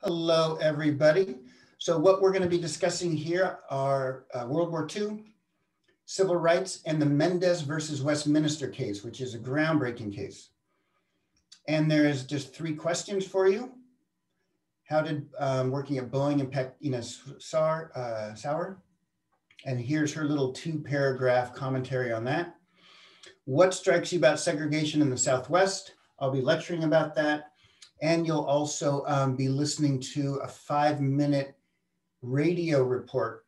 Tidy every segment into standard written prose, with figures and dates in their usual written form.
Hello, everybody. So what we're going to be discussing here are World War II, civil rights, and the Mendes versus Westminster case, which is a groundbreaking case. And there is just 3 questions for you. How did working at Boeing impact Ines Sauer? And here's her little 2-paragraph commentary on that. What strikes you about segregation in the Southwest? I'll be lecturing about that. And you'll also be listening to a 5-minute radio report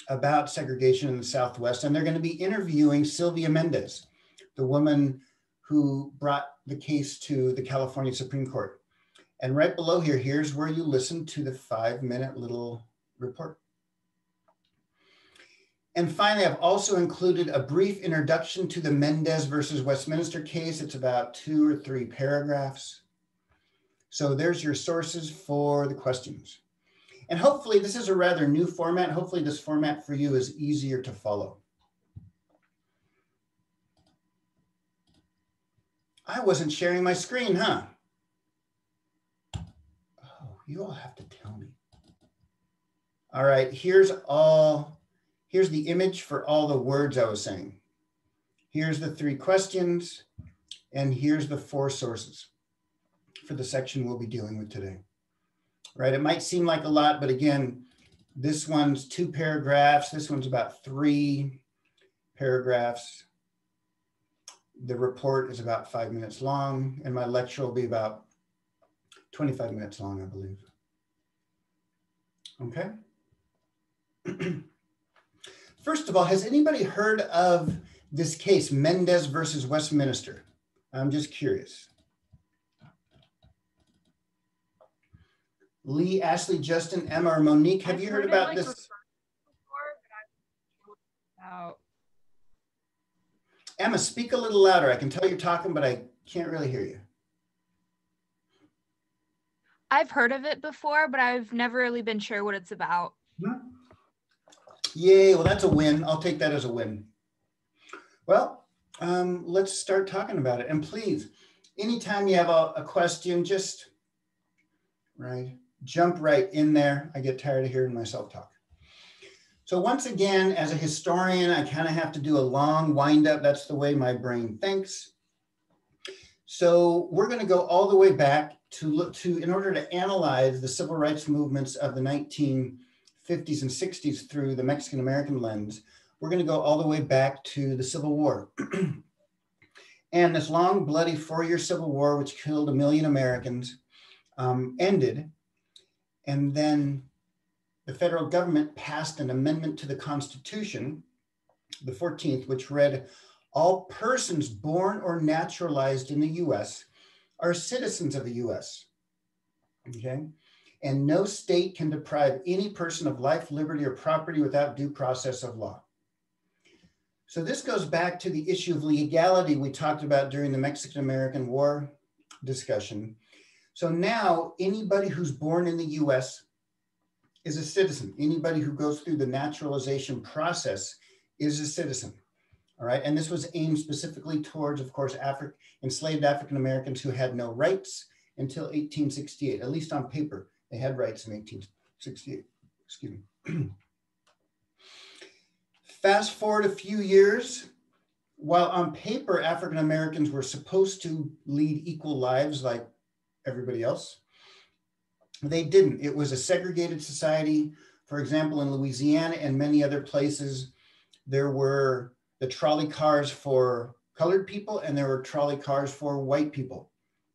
about segregation in the Southwest. And they're going to be interviewing Sylvia Mendes, the woman who brought the case to the California Supreme Court. And right below here, here's where you listen to the 5-minute little report. And finally, I've also included a brief introduction to the Mendes versus Westminster case. It's about 2 or 3 paragraphs. So there's your sources for the questions. And hopefully this is a rather new format. Hopefully this format for you is easier to follow. I wasn't sharing my screen, huh? Oh, you all have to tell me. All right, here's the image for all the words I was saying. Here's the 3 questions, and here's the 4 sources for the section we'll be dealing with today. Right, it might seem like a lot, but again, this one's 2 paragraphs. This one's about 3 paragraphs. The report is about 5 minutes long, and my lecture will be about 25 minutes long, I believe. Okay. First of all, has anybody heard of this case, Mendes versus Westminster? I'm just curious. Lee, Ashley, Justin, Emma, or Monique, have you heard about this? Before, Emma, speak a little louder. I can tell you're talking, but I can't really hear you. I've heard of it before, but I've never really been sure what it's about. Yay, well, that's a win. I'll take that as a win. Well, let's start talking about it. And please, anytime you have a question, just jump right in there. I get tired of hearing myself talk. So once again, as a historian, I kind of have to do a long wind up. That's the way my brain thinks. So we're going to go all the way back in order to analyze the civil rights movements of the 1950s and 60s through the Mexican-American lens. We're going to go all the way back to the Civil War. And this long, bloody 4-year Civil War, which killed 1 million Americans, ended. And then the federal government passed an amendment to the Constitution, the 14th, which read, all persons born or naturalized in the US are citizens of the US, okay? And no state can deprive any person of life, liberty, or property without due process of law. So this goes back to the issue of legality we talked about during the Mexican-American War discussion. So now anybody who's born in the US is a citizen. Anybody who goes through the naturalization process is a citizen, all right? And this was aimed specifically towards, of course, enslaved African-Americans who had no rights until 1868, at least on paper. They had rights in 1868, excuse me. Fast forward a few years, while on paper, African-Americans were supposed to lead equal lives like everybody else, they didn't. It was a segregated society. For example, in Louisiana and many other places, there were the trolley cars for colored people and there were trolley cars for white people,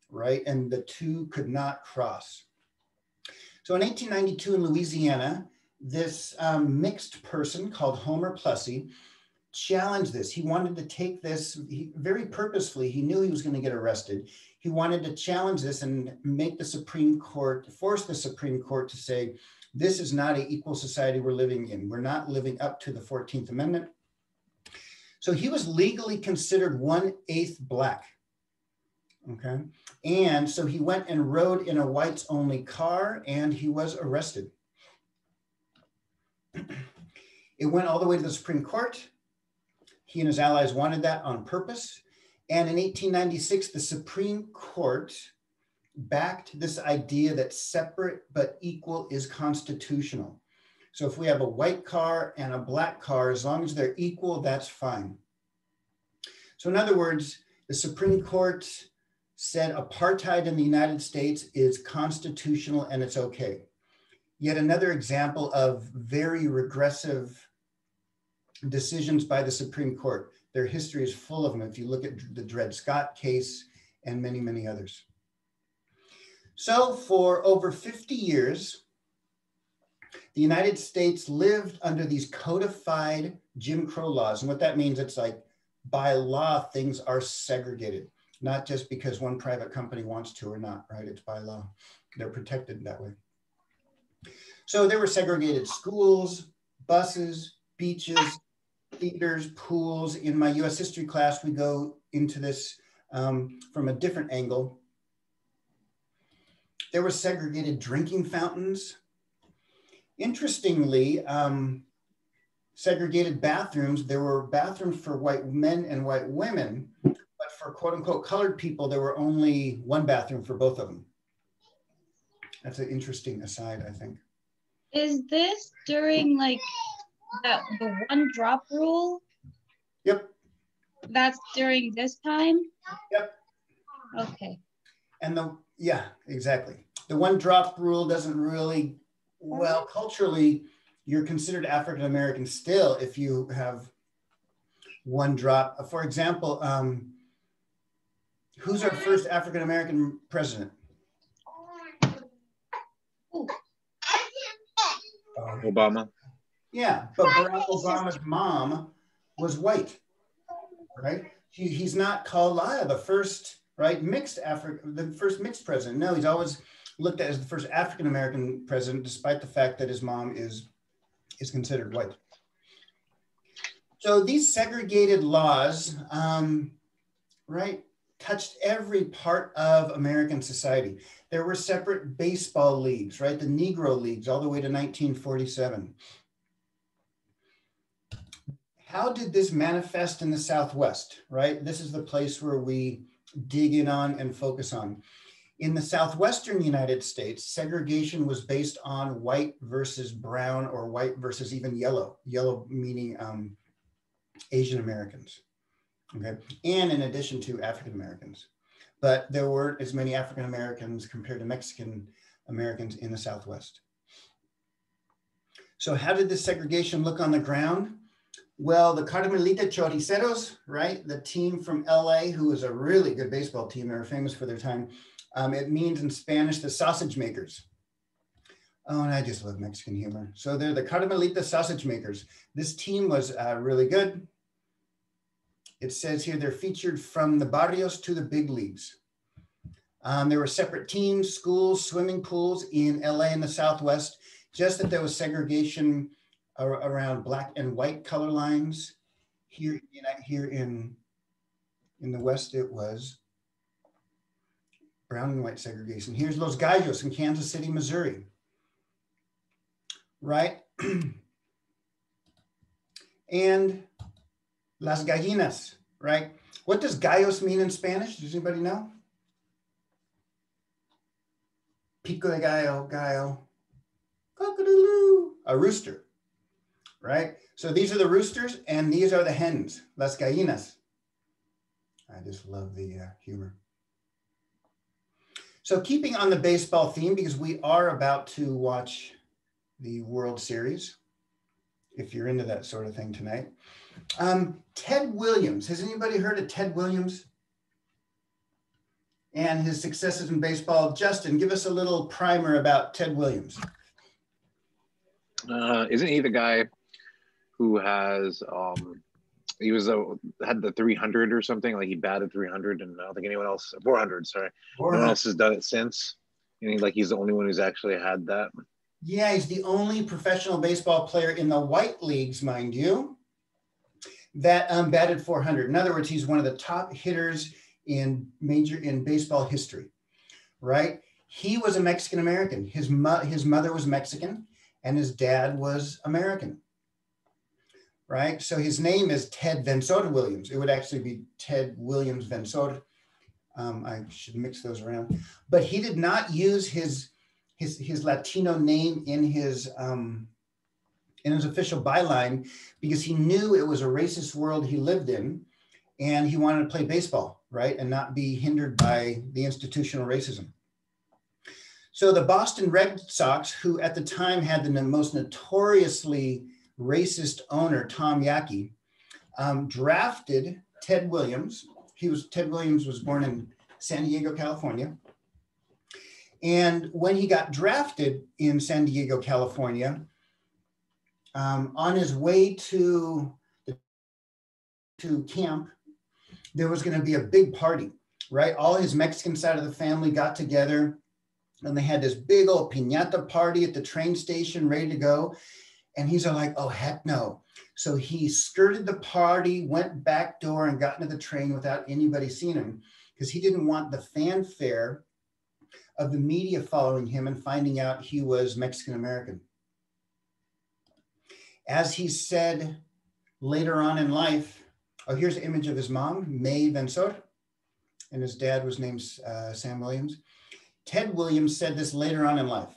right? And the two could not cross. So in 1892 in Louisiana, this mixed person called Homer Plessy challenged this. He wanted to take this very purposefully. He knew he was going to get arrested. He wanted to challenge this and make the Supreme Court, force the Supreme Court to say, this is not an equal society we're living in. We're not living up to the 14th Amendment. So he was legally considered 1/8 Black, okay? And so he went and rode in a whites only car and he was arrested. It went all the way to the Supreme Court. He and his allies wanted that on purpose. And in 1896, the Supreme Court backed this idea that separate but equal is constitutional. So if we have a white car and a black car, as long as they're equal, that's fine. So in other words, the Supreme Court said apartheid in the United States is constitutional and it's okay. Yet another example of very regressive decisions by the Supreme Court. Their history is full of them if you look at the Dred Scott case and many, many others. So for over 50 years, the United States lived under these codified Jim Crow laws. And what that means, it's like by law, things are segregated, not just because one private company wants to or not, right? It's by law. They're protected that way. So there were segregated schools, buses, beaches, theaters, pools. In my US history class, we go into this from a different angle. There were segregated drinking fountains. Interestingly, segregated bathrooms. There were bathrooms for white men and white women, but for quote unquote colored people, there were only one bathroom for both of them. That's an interesting aside, I think. Is this during like the one drop rule? Yep. That's during this time? Yep. Okay. And yeah, exactly. The one drop rule doesn't really, well, culturally, you're considered African-American still if you have one drop. For example, who's our first African-American president? Obama. Yeah, but Barack Obama's mom was white, right? He's not called the first, right, the first mixed president. No, he's always looked at as the first African-American president, despite the fact that his mom is considered white. So these segregated laws, right, touched every part of American society. There were separate baseball leagues, right? The Negro leagues all the way to 1947. How did this manifest in the Southwest, right? This is the place where we dig in on and focus on. In the Southwestern United States, segregation was based on white versus brown or white versus even yellow, yellow meaning Asian Americans, okay? And in addition to African Americans. But there weren't as many African Americans compared to Mexican Americans in the Southwest. So how did this segregation look on the ground? Well, the Carmelita Choriceros, right? The team from LA, who was a really good baseball team, they were famous for their time. It means in Spanish, the sausage makers. Oh, and I just love Mexican humor. So they're the Carmelita sausage makers. This team was really good. It says here they're featured from the barrios to the big leagues. There were separate teams, schools, swimming pools in LA and the Southwest, just that there was segregation around black and white color lines. Here in the West, it was brown and white segregation. Here's Los Gallos in Kansas City, Missouri, right? And Las Gallinas, right? What does gallos mean in Spanish? Does anybody know? Pico de gallo, gallo. Cock-a-doodle-doo. A rooster, right? So these are the roosters and these are the hens, Las Gallinas. I just love the humor. So keeping on the baseball theme, because we are about to watch the World Series, if you're into that sort of thing tonight. Ted Williams, has anybody heard of Ted Williams and his successes in baseball? Justin, give us a little primer about Ted Williams. Isn't he the guy who has, he was had the 300 or something, like he batted 300 and I don't think anyone else, 400, sorry. 400. No one else has done it since. And he's the only one who's actually had that. Yeah, he's the only professional baseball player in the white leagues, mind you, that batted 400. In other words, he's one of the top hitters in baseball history, right? He was a Mexican American. His mother was Mexican and his dad was American, right? So his name is Ted Vensor Williams. It would actually be Ted Williams Vensor. I should mix those around. But he did not use his Latino name in his official byline because he knew it was a racist world he lived in, and he wanted to play baseball, right, and not be hindered by the institutional racism. So the Boston Red Sox, who at the time had the most notoriously racist owner, Tom Yaki, drafted Ted Williams. Ted Williams was born in San Diego, California. And when he got drafted in San Diego, California, on his way to camp, there was going to be a big party, right? All his Mexican side of the family got together, and they had this big old piñata party at the train station ready to go. And he's like, oh, heck no. So he skirted the party, went back door, and got into the train without anybody seeing him because he didn't want the fanfare of the media following him and finding out he was Mexican American. As he said later on in life, oh, here's an image of his mom, May Vensor, and his dad was named Sam Williams. Ted Williams said this later on in life.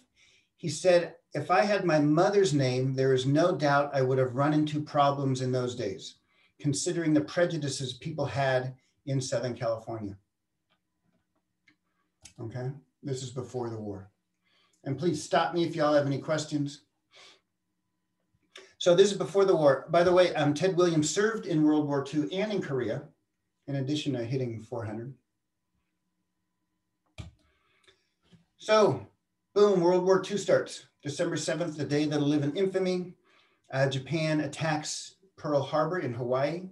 He said, if I had my mother's name, there is no doubt I would have run into problems in those days, considering the prejudices people had in Southern California. Okay, this is before the war. And please stop me if y'all have any questions. So this is before the war. By the way, Ted Williams served in World War II and in Korea, in addition to hitting 400. So, boom, World War II starts. December 7th, the day that'll live in infamy. Japan attacks Pearl Harbor in Hawaii,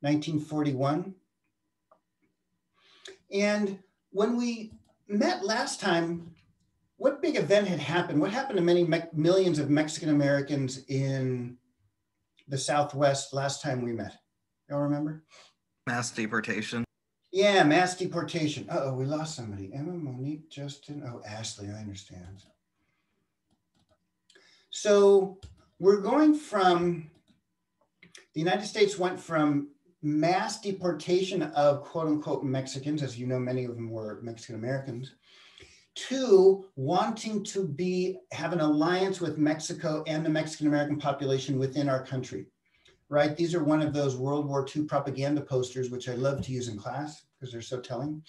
1941. And when we met last time, what big event had happened? What happened to many millions of Mexican Americans in the Southwest last time we met? Y'all remember? Mass deportation. Yeah, mass deportation. Uh-oh, we lost somebody. Emma, Monique, Justin. Oh, Ashley, I understand. So we're going from, the United States went from mass deportation of quote unquote Mexicans, as you know, many of them were Mexican Americans, to wanting to have an alliance with Mexico and the Mexican American population within our country, right? These are one of those World War II propaganda posters, which I love to use in class because they're so telling.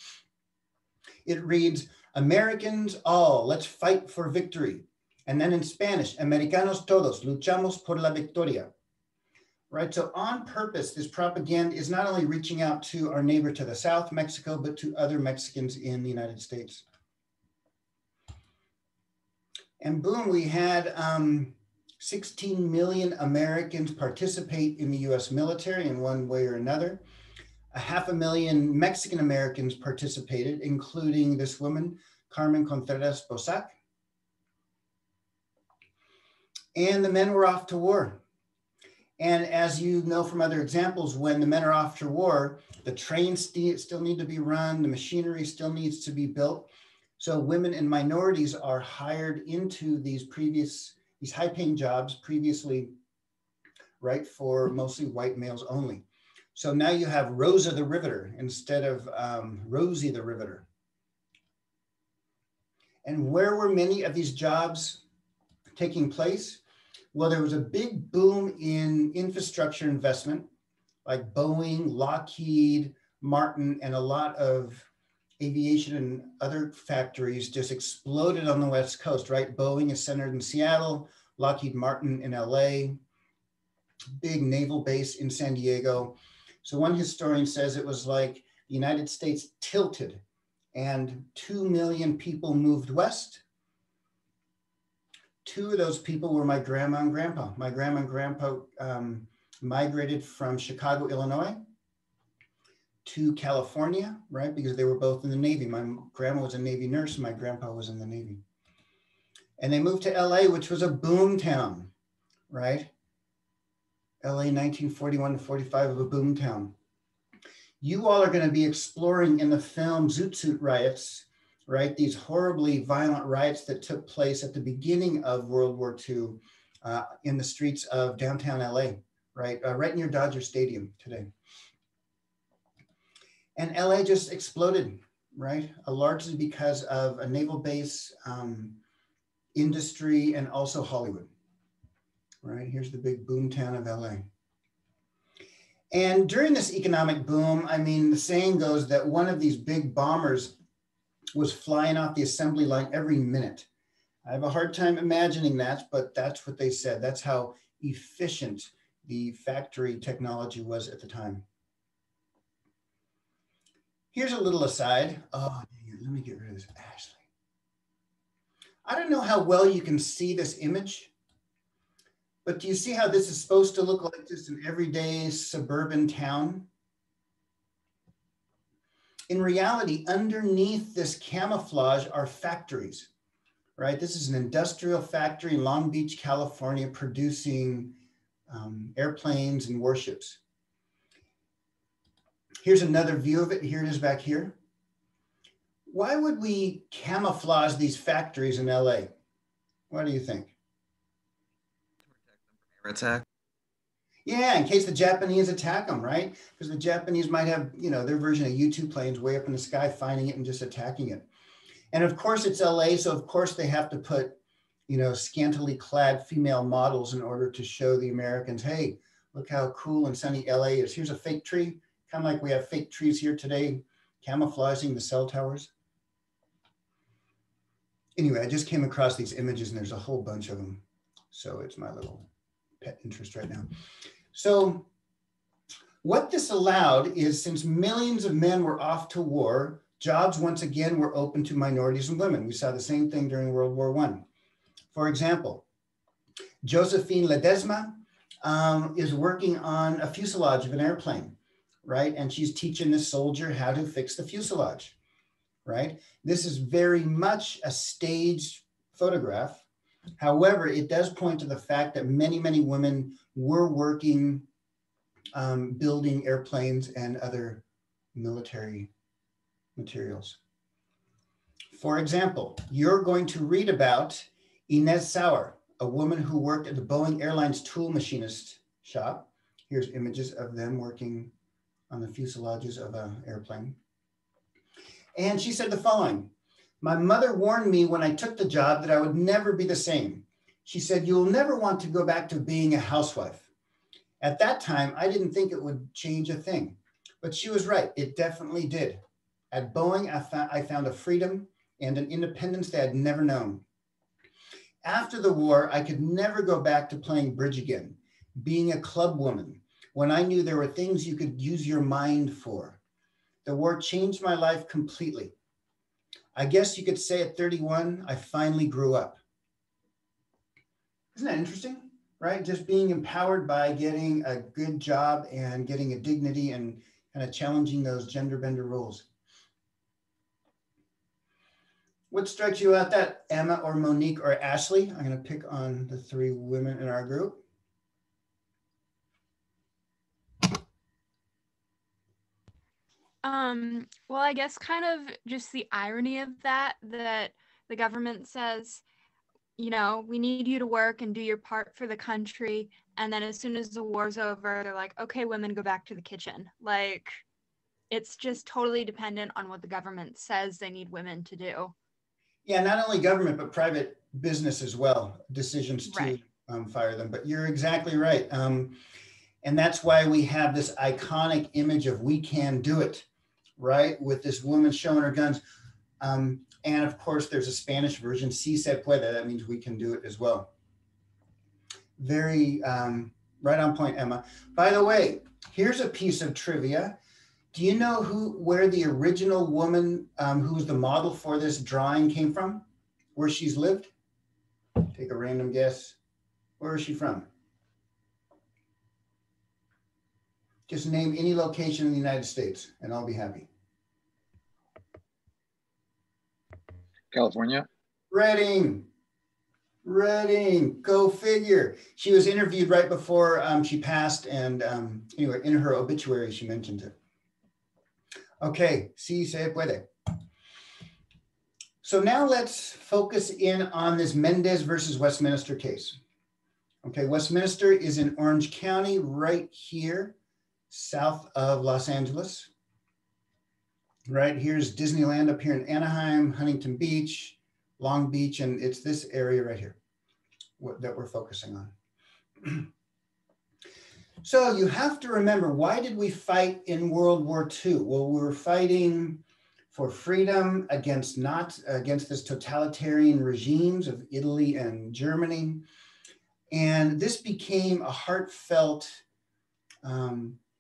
It reads, Americans all, let's fight for victory. And then in Spanish, Americanos todos, luchamos por la victoria. Right, so on purpose, this propaganda is not only reaching out to our neighbor to the south, Mexico, but to other Mexicans in the United States. And boom, we had 16 million Americans participate in the US military in one way or another. 500,000 Mexican Americans participated, including this woman, Carmen Contreras Bosac. And the men were off to war. And as you know from other examples, when the men are off to war, the trains still need to be run, the machinery still needs to be built. So women and minorities are hired into these high-paying jobs previously, right, for mostly white males only. So now you have Rosa the Riveter instead of Rosie the Riveter. And where were many of these jobs taking place? Well, there was a big boom in infrastructure investment, like Boeing, Lockheed, Martin, and a lot of aviation and other factories just exploded on the West Coast, right? Boeing is centered in Seattle, Lockheed Martin in LA, big naval base in San Diego. So one historian says it was like the United States tilted and 2 million people moved west. 2 of those people were my grandma and grandpa. My grandma and grandpa migrated from Chicago, Illinois to California, right? Because they were both in the Navy. My grandma was a Navy nurse and my grandpa was in the Navy. And they moved to LA, which was a boom town, right? LA 1941 to 45 of a boom town. You all are going to be exploring in the film Zoot Suit Riots, right? These horribly violent riots that took place at the beginning of World War II in the streets of downtown LA, right? Right near Dodger Stadium today. And LA just exploded, right? Largely because of a naval base, industry, and also Hollywood, right? Here's the big boom town of LA. And during this economic boom, I mean, the saying goes that one of these big bombers was flying off the assembly line every minute. I have a hard time imagining that, but that's what they said. That's how efficient the factory technology was at the time. Here's a little aside. Oh, dang it. Let me get rid of this Ashley. I don't know how well you can see this image, but do you see how this is supposed to look like just an everyday suburban town? In reality, underneath this camouflage are factories, right? This is an industrial factory in Long Beach, California, producing airplanes and warships. Here's another view of it. Here it is back here. Why would we camouflage these factories in LA? What do you think? Air attack. Yeah, in case the Japanese attack them, right? Because the Japanese might have, you know, their version of U-2 planes way up in the sky, finding it and just attacking it. And of course it's LA, so of course they have to put, you know, scantily clad female models in order to show the Americans, hey, look how cool and sunny LA is. Here's a fake tree, kind of like we have fake trees here today, camouflaging the cell towers. Anyway, I just came across these images and there's a whole bunch of them. So it's my little pet interest right now. So what this allowed is, since millions of men were off to war, jobs once again were open to minorities and women. We saw the same thing during World War I. For example, Josephine Ledesma is working on a fuselage of an airplane, right? And she's teaching this soldier how to fix the fuselage, right? This is very much a staged photograph. However, it does point to the fact that many, many women were working, building airplanes and other military materials. For example, you're going to read about Inez Sauer, a woman who worked at the Boeing Airlines tool machinist shop. Here's images of them working on the fuselages of an airplane. And she said the following: "My mother warned me when I took the job that I would never be the same. She said, you'll never want to go back to being a housewife. At that time, I didn't think it would change a thing, but she was right. It definitely did. At Boeing, I found a freedom and an independence that I'd never known. After the war, I could never go back to playing bridge again, being a club woman, when I knew there were things you could use your mind for. The war changed my life completely. I guess you could say at 31, I finally grew up." Isn't that interesting, right? Just being empowered by getting a good job and getting a dignity and kind of challenging those gender bender rules. What strikes you about that, Emma or Monique or Ashley? I'm going to pick on the three women in our group. Well, I guess kind of just the irony of that the government says, you know, we need you to work and do your part for the country. And then as soon as the war's over, they're like, okay, women, go back to the kitchen. Like, it's just totally dependent on what the government says they need women to do. Yeah, not only government, but private business as well, decisions to Right. Fire them. But you're exactly right. And that's why we have this iconic image of "we can do it," right? With this woman showing her guns. And of course, there's a Spanish version, "Si se puede." That means we can do it as well. Very right on point, Emma. By the way, here's a piece of trivia. Do you know where the original woman who was the model for this drawing came from? Where she's lived? Take a random guess. Where is she from? Just name any location in the United States and I'll be happy. California. Reading, go figure. She was interviewed right before she passed, and anyway, in her obituary, she mentioned it. Okay, si se puede. So now let's focus in on this Mendez versus Westminster case. Okay, Westminster is in Orange County, right here, south of Los Angeles. right? Here's Disneyland up here in Anaheim, Huntington Beach, Long Beach, and it's this area right here that we're focusing on. So you have to remember, why did we fight in World War II? Well, we were fighting for freedom against this totalitarian regimes of Italy and Germany. And this became a heartfelt,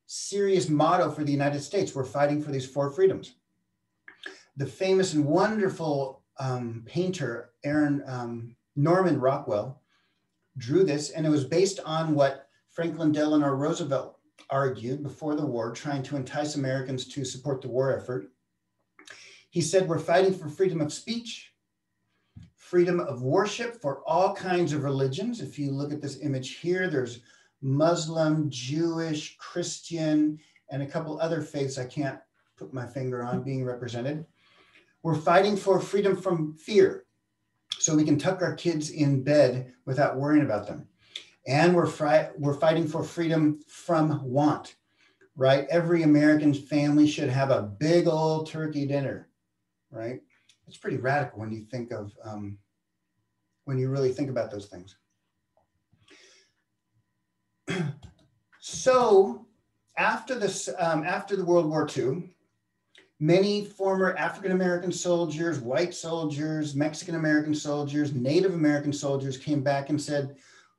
serious motto for the United States. We're fighting for these 4 freedoms. The famous and wonderful painter, Norman Rockwell, drew this, and it was based on what Franklin Delano Roosevelt argued before the war, trying to entice Americans to support the war effort. He said, we're fighting for freedom of speech, freedom of worship for all kinds of religions. If you look at this image here, there's Muslim, Jewish, Christian, and a couple other faiths I can't put my finger on being represented. We're fighting for freedom from fear, so we can tuck our kids in bed without worrying about them. And we're fighting for freedom from want, right? Every American family should have a big old turkey dinner, right? It's pretty radical when you think of, when you really think about those things. So after the World War II, many former African-American soldiers, white soldiers, Mexican-American soldiers, Native American soldiers came back and said,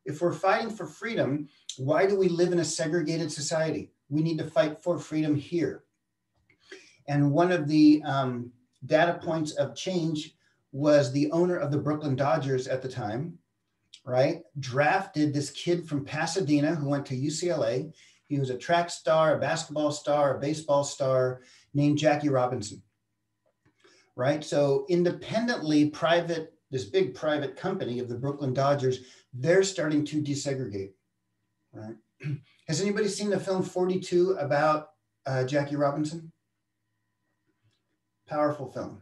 if we're fighting for freedom, why do we live in a segregated society? We need to fight for freedom here. And one of the data points of change was the owner of the Brooklyn Dodgers at the time, right? Drafted this kid from Pasadena who went to UCLA. He was a track star, a basketball star, a baseball star, named Jackie Robinson, right? So independently, this big private company of the Brooklyn Dodgers, they're starting to desegregate, right? Has anybody seen the film 42 about Jackie Robinson? Powerful film.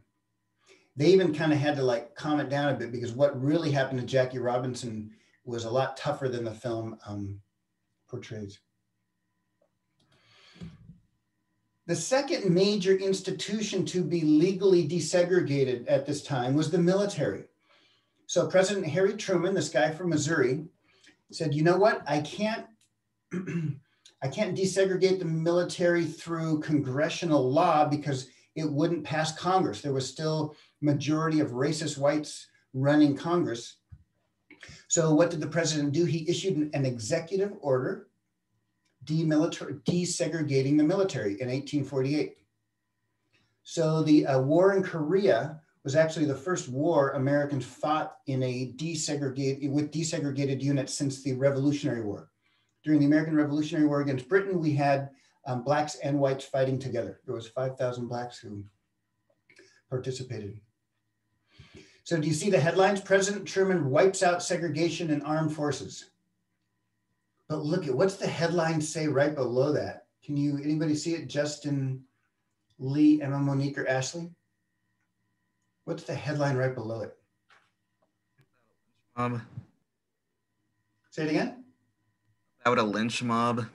They even kind of had to like calm it down a bit because what really happened to Jackie Robinson was a lot tougher than the film portrays. The second major institution to be legally desegregated at this time was the military. So President Harry Truman, this guy from Missouri, said, you know what, I can't desegregate the military through congressional law because it wouldn't pass Congress. There was still majority of racist whites running Congress. So what did the president do? He issued an executive order desegregating the military in 1848. So the war in Korea was actually the first war Americans fought in with desegregated units since the Revolutionary War. During the American Revolutionary War against Britain, we had blacks and whites fighting together. There was 5,000 blacks who participated. So do you see the headlines? President Truman wipes out segregation in armed forces. But look at, what's the headline say right below that? Anybody see it? Justin, Lee, Emma, Monique, or Ashley? What's the headline right below it? Say it again. About a lynch mob.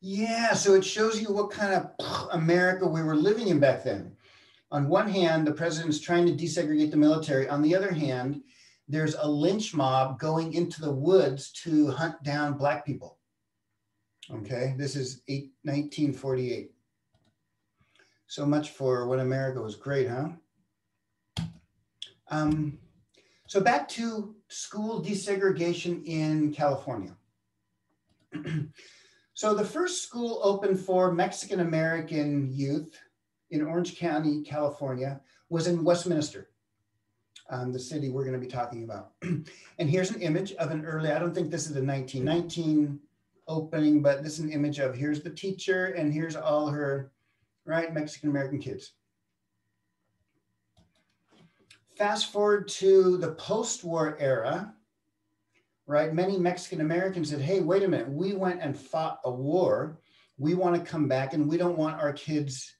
Yeah, so it shows you what kind of America we were living in back then. On one hand, the president's trying to desegregate the military. On the other hand, there's a lynch mob going into the woods to hunt down black people. Okay, this is 1948. So much for when America was great, huh? So back to school desegregation in California. So the first school opened for Mexican-American youth in Orange County, California, was in Westminster, the city we're going to be talking about. And here's an image of an early, I don't think this is a 1919 opening, but this is an image of, here's the teacher and here's all her, right, Mexican-American kids. Fast forward to the post-war era, right? Many Mexican-Americans said, hey, wait a minute, we went and fought a war. We want to come back and we don't want our kids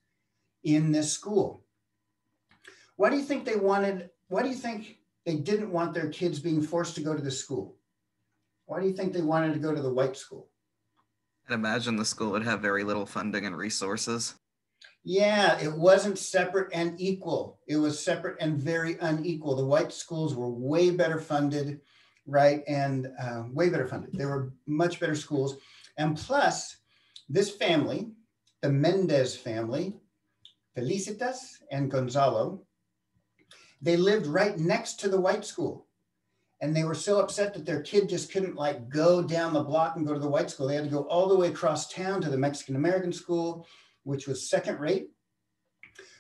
in this school. Why do you think they didn't want their kids being forced to go to this school? Why do you think they wanted to go to the white school? I'd imagine the school would have very little funding and resources. Yeah, it wasn't separate and equal. It was separate and very unequal. The white schools were way better funded, right? And way better funded. They were much better schools. And plus, this family, the Mendez family, Felicitas and Gonzalo, they lived right next to the white school. And they were so upset that their kid just couldn't like go down the block and go to the white school. They had to go all the way across town to the Mexican-American school, which was second rate.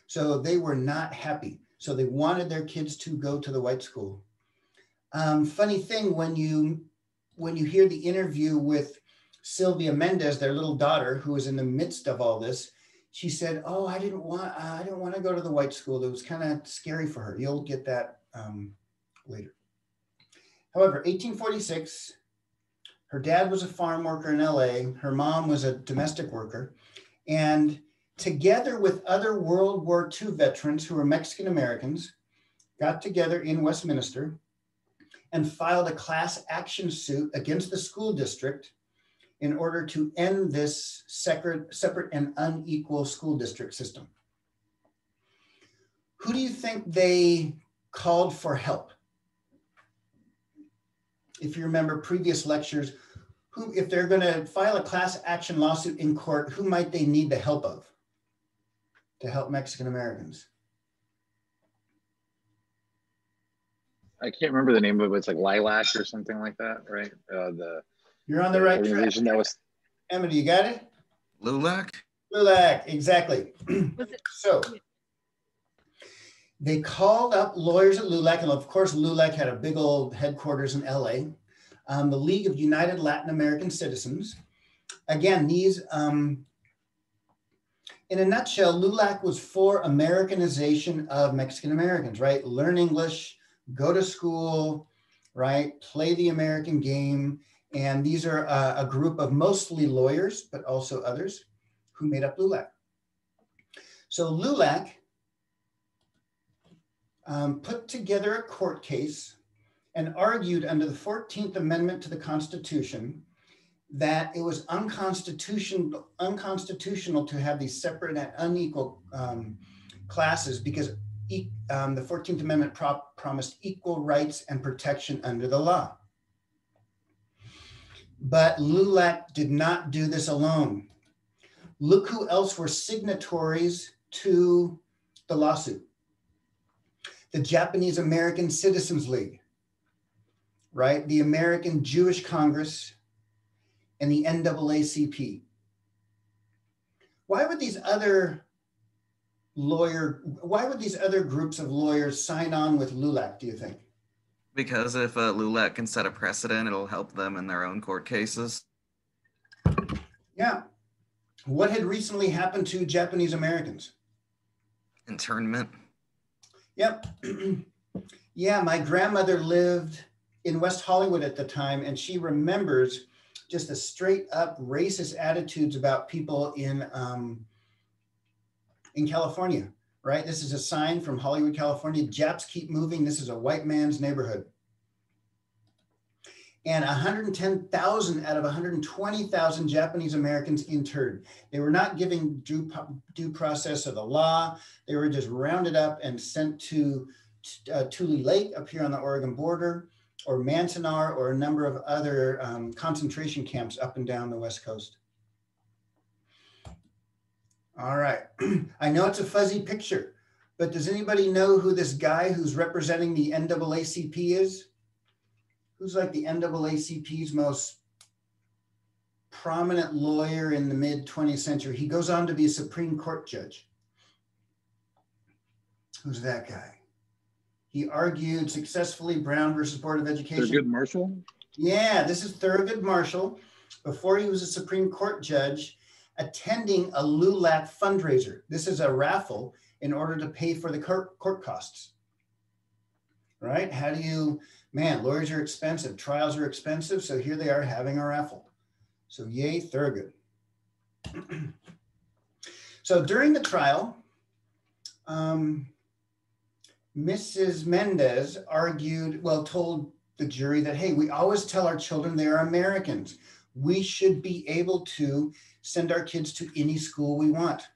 So they were not happy. So they wanted their kids to go to the white school. Funny thing, when you hear the interview with Sylvia Mendez, their little daughter, who was in the midst of all this, she said, "Oh, I didn't want to go to the white school. It was kind of scary for her." You'll get that later. However, 1846, her dad was a farm worker in LA. Her mom was a domestic worker. And together with other World War II veterans who were Mexican Americans, got together in Westminster and filed a class action suit against the school district in order to end this separate and unequal school district system. Who do you think they called for help? If you remember previous lectures, who, if they're going to file a class action lawsuit in court, who might they need the help of to help Mexican Americans? I can't remember the name of it, but it's like Lilac or something like that, right? You're on the right track. That was... Emily, you got it? LULAC? LULAC, exactly. So they called up lawyers at LULAC, and of course, LULAC had a big old headquarters in LA, the League of United Latin American Citizens. Again, these, in a nutshell, LULAC was for Americanization of Mexican Americans, right? Learn English, go to school, right? Play the American game. And these are a group of mostly lawyers, but also others who made up LULAC. So LULAC put together a court case and argued under the 14th Amendment to the Constitution that it was unconstitutional to have these separate and unequal classes because the 14th Amendment promised equal rights and protection under the law. But LULAC did not do this alone. Look who else were signatories to the lawsuit. The Japanese American Citizens League, right? The American Jewish Congress and the NAACP. Why would these other groups of lawyers sign on with LULAC, do you think? Because if LULAC can set a precedent, it'll help them in their own court cases. Yeah. What had recently happened to Japanese Americans? Internment. Yep. Yeah, my grandmother lived in West Hollywood at the time, and she remembers just the straight up racist attitudes about people in California. Right? This is a sign from Hollywood, California. Japs keep moving. This is a white man's neighborhood. And 110,000 out of 120,000 Japanese Americans interned. They were not given due process of the law. They were just rounded up and sent to Tule Lake up here on the Oregon border, or Manzanar, or a number of other concentration camps up and down the West Coast. All right, I know it's a fuzzy picture, but does anybody know who this guy who's representing the NAACP is? Who's like the NAACP's most prominent lawyer in the mid 20th century? He goes on to be a Supreme Court judge. Who's that guy? He argued successfully Brown versus Board of Education. Thurgood Marshall? Yeah, this is Thurgood Marshall. Before he was a Supreme Court judge, attending a LULAC fundraiser. This is a raffle in order to pay for the court costs, right? How do you, man, lawyers are expensive, trials are expensive, so here they are having a raffle. So yay, Thurgood. So during the trial, Mrs. Mendez told the jury that, hey, we always tell our children they are Americans. We should be able to send our kids to any school we want.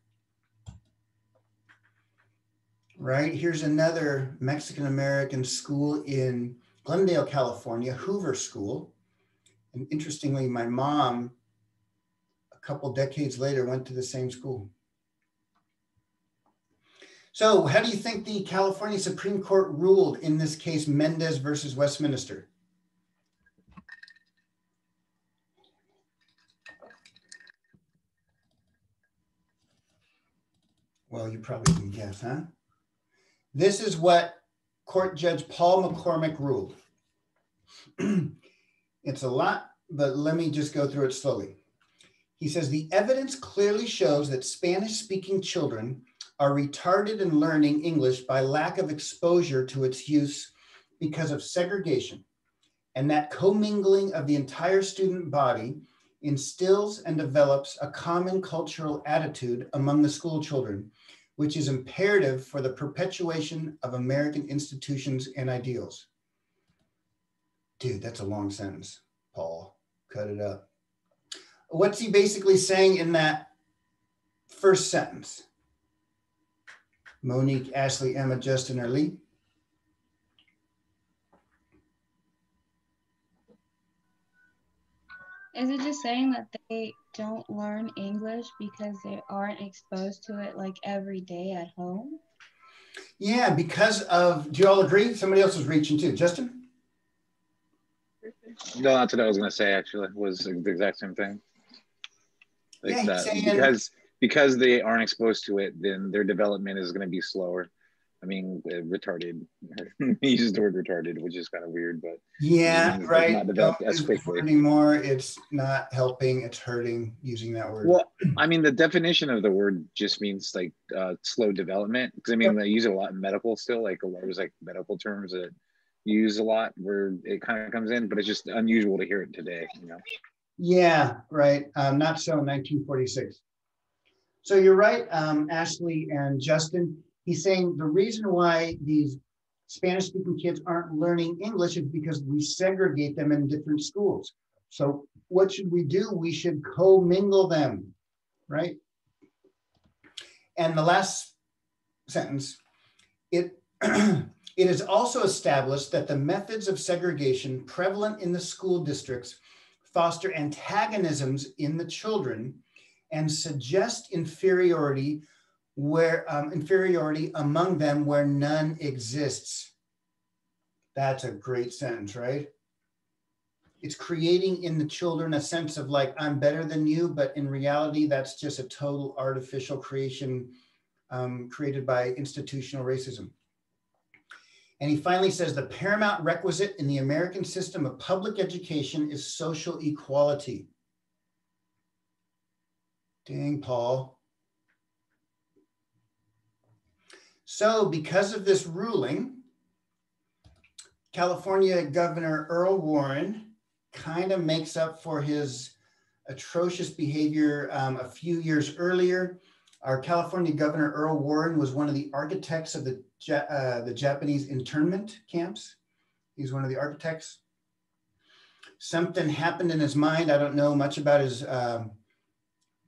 right? Here's another Mexican-American school in Glendale, California, Hoover School. And interestingly, my mom, a couple decades later, went to the same school. So how do you think the California Supreme Court ruled in this case, Mendez versus Westminster? Well, you probably can guess, huh? This is what Court Judge Paul McCormick ruled. It's a lot, but let me just go through it slowly. He says, the evidence clearly shows that Spanish-speaking children are retarded in learning English by lack of exposure to its use because of segregation, and that commingling of the entire student body instills and develops a common cultural attitude among the school children, which is imperative for the perpetuation of American institutions and ideals. Dude, that's a long sentence, Paul. Cut it up. What's he basically saying in that first sentence? Monique, Ashley, Emma, Justin, or Lee? Is it just saying that they don't learn English because they aren't exposed to it like every day at home? Yeah, because of, do you all agree? Somebody else was reaching too. Justin? No, that's what I was going to say, actually, was the exact same thing. Like Yeah, that, saying, because they aren't exposed to it, then their development is going to be slower. I mean, retarded. He uses the word retarded, which is kind of weird, but yeah, right. not developed as quickly anymore. It's not helping, it's hurting using that word. Well, I mean, the definition of the word just means like slow development. Because I mean, they use it a lot in medical still, like a lot of like medical terms that you use a lot where it kind of comes in, but it's just unusual to hear it today, you know? Yeah, right. Not so in 1946. So you're right, Ashley and Justin. He's saying the reason why these Spanish-speaking kids aren't learning English is because we segregate them in different schools. So what should we do? We should co-mingle them, right? And the last sentence, it is also established that the methods of segregation prevalent in the school districts foster antagonisms in the children and suggest inferiority among them where none exists. That's a great sentence, right? It's creating in the children a sense of like, I'm better than you, but in reality, that's just a total artificial creation created by institutional racism. And he finally says the paramount requisite in the American system of public education is social equality. Dang, Paul. So because of this ruling, California Governor Earl Warren kind of makes up for his atrocious behavior a few years earlier. Our California Governor Earl Warren was one of the architects of the Japanese internment camps. He's one of the architects. Something happened in his mind. I don't know much about his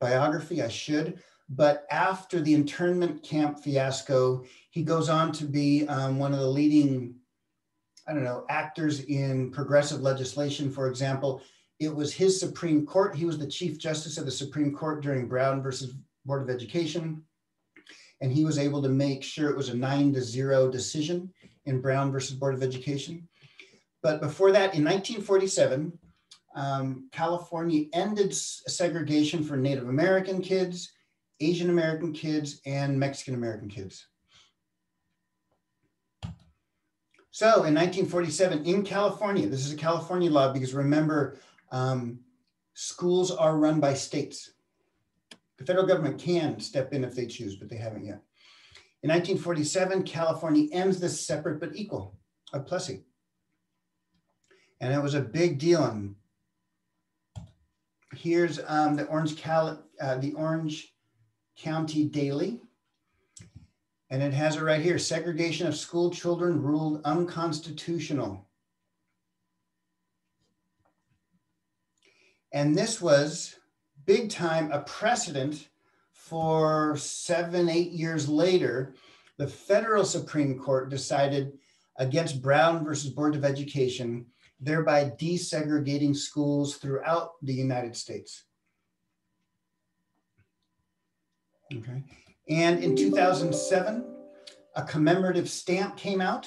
biography. I should. But after the internment camp fiasco, he goes on to be one of the leading, actors in progressive legislation. For example, it was his Supreme Court. He was the Chief Justice of the Supreme Court during Brown versus Board of Education. And he was able to make sure it was a 9-0 decision in Brown versus Board of Education. But before that, in 1947, California ended segregation for Native American kids, Asian American kids, and Mexican American kids. So in 1947 in California, this is a California law because remember, schools are run by states. The federal government can step in if they choose, but they haven't yet. In 1947, California ends this separate but equal of Plessy. And it was a big deal. And here's the Orange County Daily. And it has it right here. Segregation of school children ruled unconstitutional. And this was big time a precedent for 7-8 years later the federal Supreme Court decided against Brown versus Board of Education, thereby desegregating schools throughout the United States. Okay. And in 2007, a commemorative stamp came out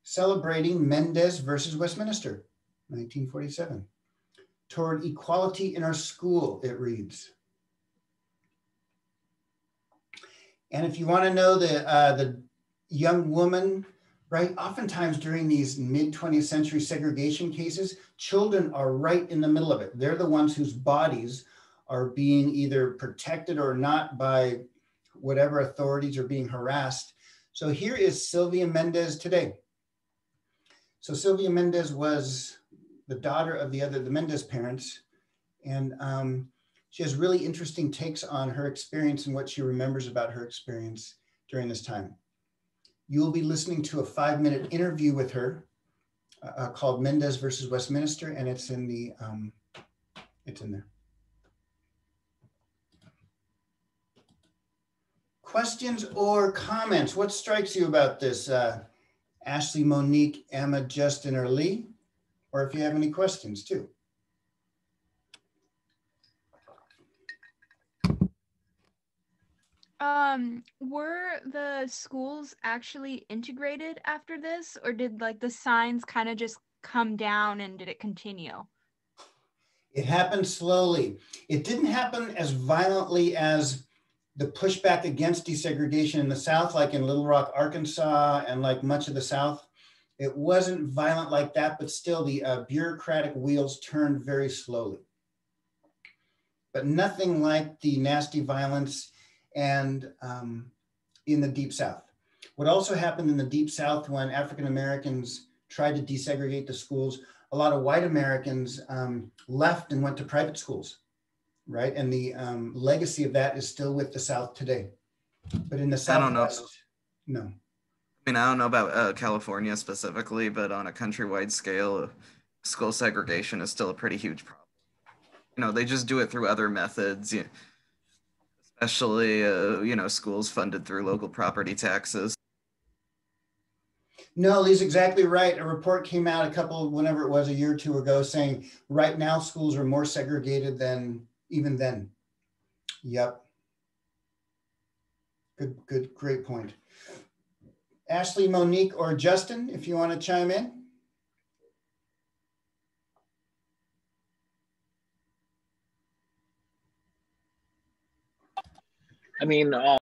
celebrating Mendez versus Westminster, 1947. Toward equality in our school, it reads. And if you want to know the young woman, right, oftentimes during these mid-20th century segregation cases, children are right in the middle of it. They're the ones whose bodies are being either protected or not by whatever authorities are being harassed. So here is Sylvia Mendez today. So Sylvia Mendez was the daughter of the Mendez parents. And she has really interesting takes on her experience and what she remembers about her experience during this time. You will be listening to a 5-minute interview with her called Mendez versus Westminster, and it's in the, it's in there. Questions or comments? What strikes you about this? Ashley, Monique, Emma, Justin, or Lee? Or if you have any questions too. Were the schools actually integrated after this, or did like the signs kind of just come down and did it continue? It happened slowly. It didn't happen as violently as the pushback against desegregation in the South, like in Little Rock, Arkansas, and like much of the South. It wasn't violent like that, but still the bureaucratic wheels turned very slowly. But nothing like the nasty violence and in the Deep South. What also happened in the Deep South when African Americans tried to desegregate the schools, a lot of white Americans left and went to private schools, right? And the legacy of that is still with the South today. But in the Southwest, no. I mean, I don't know about California specifically, but on a countrywide scale, school segregation is still a pretty huge problem. You know, they just do it through other methods, especially, you know, schools funded through local property taxes. No, Lee's exactly right. A report came out whenever it was, a year or two ago, saying right now schools are more segregated than even then. Yep. Good, great point. Ashley, Monique, or Justin, if you want to chime in. I mean,